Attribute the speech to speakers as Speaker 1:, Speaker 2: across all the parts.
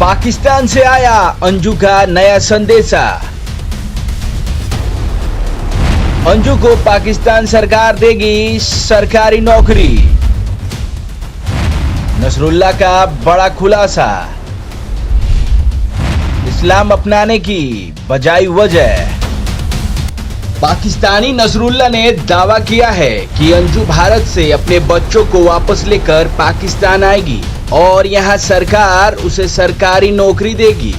Speaker 1: पाकिस्तान से आया अंजू का नया संदेशा। अंजू को पाकिस्तान सरकार देगी सरकारी नौकरी। नसरुल्लाह का बड़ा खुलासा। इस्लाम अपनाने की बजाय वजह। पाकिस्तानी नसरुल्लाह ने दावा किया है कि अंजू भारत से अपने बच्चों को वापस लेकर पाकिस्तान आएगी और यहाँ सरकार उसे सरकारी नौकरी देगी।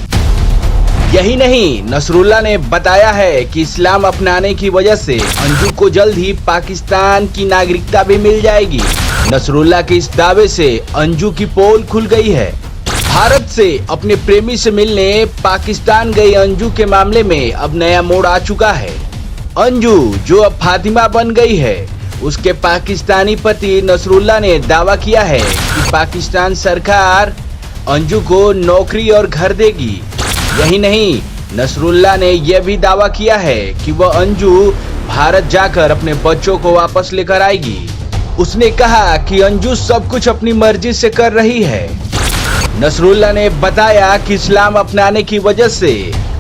Speaker 1: यही नहीं, नसरुल्लाह ने बताया है कि इस्लाम अपनाने की वजह से अंजू को जल्द ही पाकिस्तान की नागरिकता भी मिल जाएगी। नसरुल्लाह के इस दावे से अंजू की पोल खुल गई है। भारत से अपने प्रेमी से मिलने पाकिस्तान गई अंजू के मामले में अब नया मोड़ आ चुका है। अंजू जो अब फातिमा बन गई है, उसके पाकिस्तानी पति नसरुल्लाह ने दावा किया है कि पाकिस्तान सरकार अंजू को नौकरी और घर देगी। यही नहीं, नसरुल्लाह ने यह भी दावा किया है कि वह अंजू भारत जाकर अपने बच्चों को वापस लेकर आएगी। उसने कहा कि अंजू सब कुछ अपनी मर्जी से कर रही है। नसरुल्लाह ने बताया कि इस्लाम अपनाने की वजह से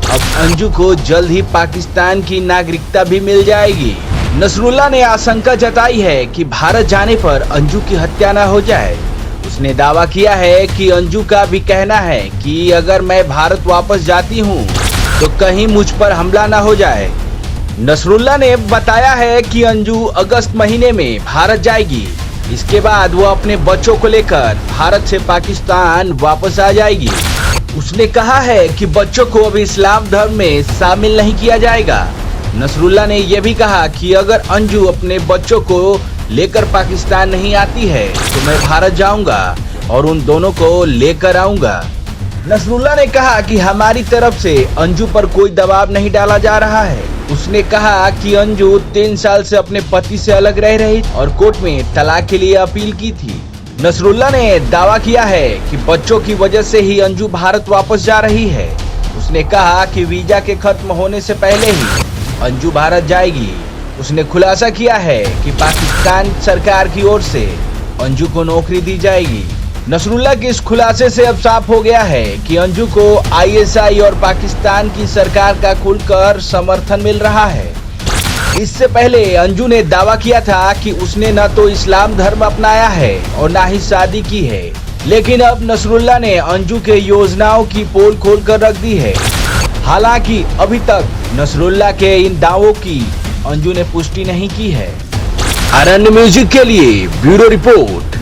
Speaker 1: अब अंजू को जल्द ही पाकिस्तान की नागरिकता भी मिल जाएगी। नसरुल्लाह ने आशंका जताई है कि भारत जाने पर अंजू की हत्या न हो जाए। उसने दावा किया है कि अंजू का भी कहना है कि अगर मैं भारत वापस जाती हूं तो कहीं मुझ पर हमला न हो जाए। नसरुल्लाह ने बताया है कि अंजू अगस्त महीने में भारत जाएगी। इसके बाद वो अपने बच्चों को लेकर भारत से पाकिस्तान वापस आ जाएगी। उसने कहा है कि बच्चों को अभी इस्लाम धर्म में शामिल नहीं किया जाएगा। नसरुल्लाह ने यह भी कहा कि अगर अंजू अपने बच्चों को लेकर पाकिस्तान नहीं आती है तो मैं भारत जाऊंगा और उन दोनों को लेकर आऊंगा। नसरुल्लाह ने कहा कि हमारी तरफ से अंजू पर कोई दबाव नहीं डाला जा रहा है। उसने कहा कि अंजू 3 साल से अपने पति से अलग रह रही और कोर्ट में तलाक के लिए अपील की थी। नसरुल्लाह ने दावा किया है कि बच्चों की वजह से ही अंजू भारत वापस जा रही है। उसने कहा कि वीजा के खत्म होने से पहले ही अंजू भारत जाएगी। उसने खुलासा किया है कि पाकिस्तान सरकार की ओर से अंजू को नौकरी दी जाएगी। नसरुल्लाह के इस खुलासे से अब साफ हो गया है कि अंजू को ISI और पाकिस्तान की सरकार का खुलकर समर्थन मिल रहा है। इससे पहले अंजू ने दावा किया था कि उसने न तो इस्लाम धर्म अपनाया है और न ही शादी की है, लेकिन अब नसरुल्लाह ने अंजू के योजनाओं की पोल खोलकर रख दी है। हालांकि अभी तक नसरुल्लाह के इन दावों की अंजू ने पुष्टि नहीं की है। आरएन म्यूजिक के लिए ब्यूरो रिपोर्ट।